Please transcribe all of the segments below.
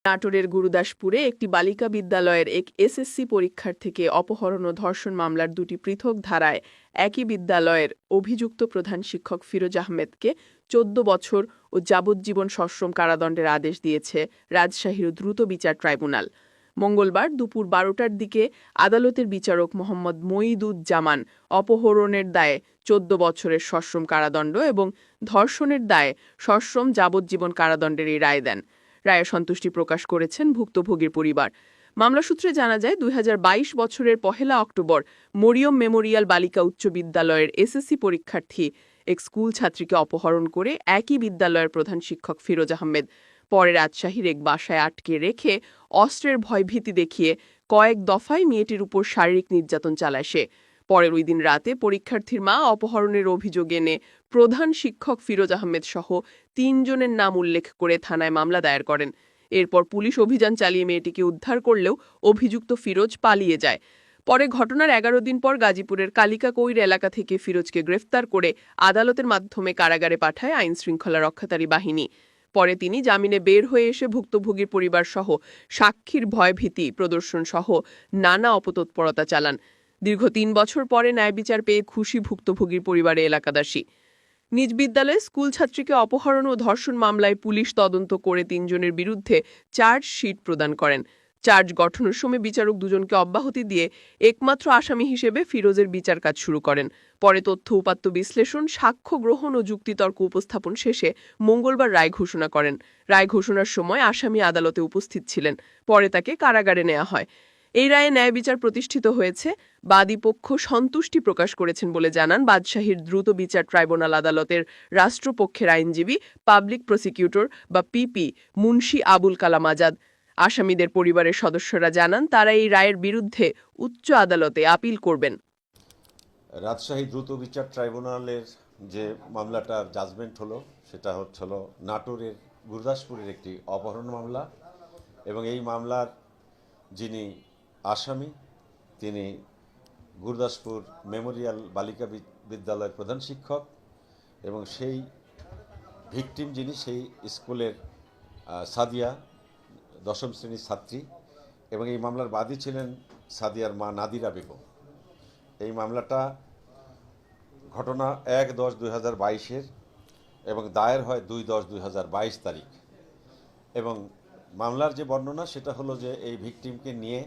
নাটোরের গুরুদাসপুরে একটি বালিকা বিদ্যালয়ের এক এসএসসি পরীক্ষার্থীকে অপহরণ ও ধর্ষণ মামলার দুটি পৃথক ধারায় একই বিদ্যালয়ের অভিযুক্ত প্রধান শিক্ষক ফিরোজ আহমেদকে ১৪ বছর ও যাবজ্জীবন সশ্রম কারাদণ্ডের আদেশ দিয়েছে রাজশাহীর দ্রুত বিচার ট্রাইব্যুনাল। মঙ্গলবার দুপুর ১২টার দিকে আদালতের বিচারক মোহাম্মদ মঈদুজ্জামান অপহরণের দায়ে ১৪ বছরের সশ্রম কারাদণ্ড এবং ধর্ষণের দায়ে সশ্রম যাবজ্জীবন কারাদণ্ডের এই রায় দেন। রায়ে সন্তুষ্টি প্রকাশ করেছেন ভুক্তভোগীর পরিবার। মামলা সূত্রে জানা যায় ২০২২ বছরের ১ অক্টোবর মরিয়ম মেমোরিয়াল বালিকা উচ্চ বিদ্যালয়ের এসএসসি পরীক্ষার্থী এক স্কুল ছাত্রীকে অপহরণ করে একই বিদ্যালয়ের প্রধান শিক্ষক ফিরোজ আহমেদ পরে রাজশাহীর এক বাসায় আটকে রেখে অস্ত্রের ভয়ভীতি দেখিয়ে কয়েক দফায় মেয়েটির উপর শারীরিক নির্যাতন চালায় সে। পরের ওই দিন রাতে পরীক্ষার্থীর মা অপহরণের অভিযোগ এনে প্রধান শিক্ষক ফিরোজ আহমেদ সহ ৩ জনের নাম উল্লেখ করে থানায় মামলা দায়ের করেন। এরপর পুলিশ অভিযান চালিয়ে মেয়েটিকে উদ্ধার করলেও অভিযুক্ত ফিরোজ পালিয়ে যায়। পরে ঘটনার ১১ দিন পর গাজীপুরের কালিকাকৈর এলাকা থেকে ফিরোজকে গ্রেফতার করে আদালতের মাধ্যমে কারাগারে পাঠায় আইনশৃঙ্খলা রক্ষাকারী বাহিনী। পরে তিনি জামিনে বের হয়ে এসে ভুক্তভোগীর পরিবার সহ সাক্ষীর ভয়ভীতি প্রদর্শন সহ নানা অপতৎপরতা চালান। দীর্ঘ ৩ বছর পরে ন্যায় বিচার পেয়ে খুশি ভুক্তভোগীর পরিবারে এলাকাবাসী। নিজ বিদ্যালয়ে স্কুল ছাত্রীকে অপহরণ ও ধর্ষণ মামলায় পুলিশ তদন্ত করে ৩ জনের বিরুদ্ধে চার্জশিট প্রদান করেন। চার্জ গঠনের সময় বিচারক দুজনকে অব্যাহতি দিয়ে একমাত্র আসামি হিসেবে ফিরোজের বিচার কাজ শুরু করেন। পরে তথ্য উপাত্ত বিশ্লেষণ, সাক্ষ্য গ্রহণ ও যুক্তিতর্ক উপস্থাপন শেষে মঙ্গলবার রায় ঘোষণা করেন। রায় ঘোষণার সময় আসামি আদালতে উপস্থিত ছিলেন। পরে তাকে কারাগারে নেওয়া হয়। এই রায়ে ন্যায় বিচার প্রতিষ্ঠিত হয়েছে। বাদী পক্ষ সন্তুষ্টি প্রকাশ করেছেন বলে জানান রাজশাহীর দ্রুত বিচার ট্রাইব্যুনাল আদালতের রাষ্ট্রপক্ষের আইনজীবী পাবলিক প্রসিকিউটর বা পিপি মুন্সি আবুল কালাম আজাদ। আসামিদের পরিবারের সদস্যরা জানান তারা এই রায়ের বিরুদ্ধে উচ্চ আদালতে আপিল করবেন। রাজশাহী দ্রুত বিচার ট্রাইব্যুনালের যে মামলাটার জাজমেন্ট হলো সেটা হচ্ছিল নাটোরের গুরুদাসপুরের একটি অপহরণ মামলা এবং এই মামলার যিনি আসামি তিনি গুরুদাসপুর মেমোরিয়াল বালিকা বিদ্যালয়ের প্রধান শিক্ষক এবং সেই ভিকটিম যিনি সেই স্কুলের সাদিয়া ১০ম শ্রেণীর ছাত্রী এবং এই মামলার বাদী ছিলেন সাদিয়ার মা নাদিরা বেগম। এই মামলাটা ঘটনা ১-১০-২০২২ এবং দায়ের হয় ২-১০-২০২২ তারিখ এবং মামলার যে বর্ণনা সেটা হলো যে এই ভিকটিমকে নিয়ে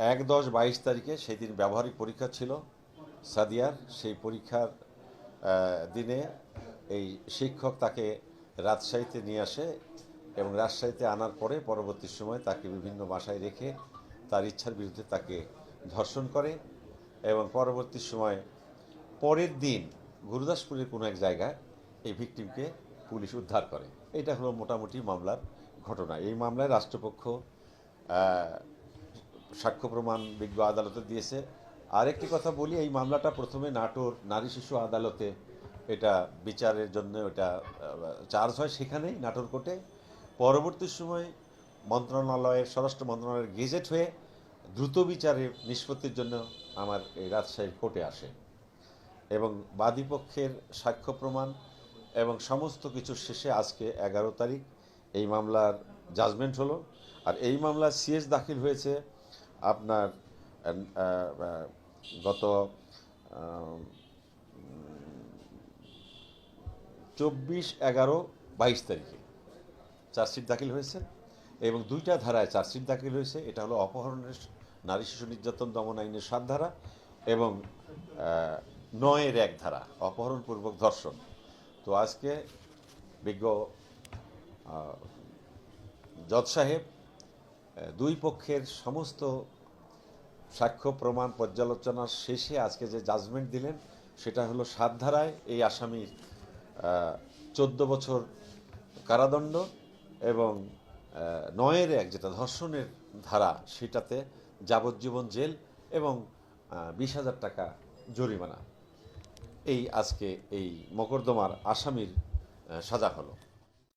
১-১০-২২ তারিখে সেই দিন ব্যবহারিক পরীক্ষা ছিল সাদিয়ার। সেই পরীক্ষার দিনে এই শিক্ষক তাকে রাজশাহীতে নিয়ে আসে এবং রাজশাহীতে আনার পরে পরবর্তী সময় তাকে বিভিন্ন বাসায় রেখে তার ইচ্ছার বিরুদ্ধে তাকে ধর্ষণ করে এবং পরবর্তী সময় পরের দিন গুরুদাসপুরের কোনো এক জায়গায় এই ভিকটিমকে পুলিশ উদ্ধার করে। এটা হলো মোটামুটি মামলার ঘটনা। এই মামলায় রাষ্ট্রপক্ষ সাক্ষ্য প্রমাণ বিজ্ঞ আদালতে দিয়েছে। আরেকটি কথা বলি, এই মামলাটা প্রথমে নাটোর নারী শিশু আদালতে এটা বিচারের জন্য এটা চার্জ হয় সেখানেই নাটোর কোর্টে। পরবর্তী সময় মন্ত্রণালয়ের স্বরাষ্ট্র মন্ত্রণালয়ের গেজেট হয়ে দ্রুত বিচারের নিষ্পত্তির জন্য আমার এই রাজশাহীর কোর্টে আসে এবং বাদীপক্ষের সাক্ষ্য প্রমাণ এবং সমস্ত কিছু শেষে আজকে ১১ তারিখ এই মামলার জাজমেন্ট হলো। আর এই মামলার সিএস দাখিল হয়েছে আপনার গত ২৪-১১-২২ তারিখে চার্জশিট দাখিল হয়েছে এবং ২টা ধারায় চার্জশিট দাখিল হয়েছে। এটা হলো অপহরণের নারী শিশু নির্যাতন দমন আইনের ৭ ধারা এবং ৯-এর ১ ধারা অপহরণপূর্বক ধর্ষণ। তো আজকে বিজ্ঞ জজ সাহেব দুই পক্ষের সমস্ত সাক্ষ্য প্রমাণ পর্যালোচনার শেষে আজকে যে জাজমেন্ট দিলেন সেটা হলো ৭ ধারায় এই আসামির ১৪ বছর কারাদণ্ড এবং ৯-এর ১ যেটা ধর্ষণের ধারা সেটাতে যাবজ্জীবন জেল এবং ২০,০০০ টাকা জরিমানা। এই আজকে এই মোকদ্দমার আসামির সাজা হলো।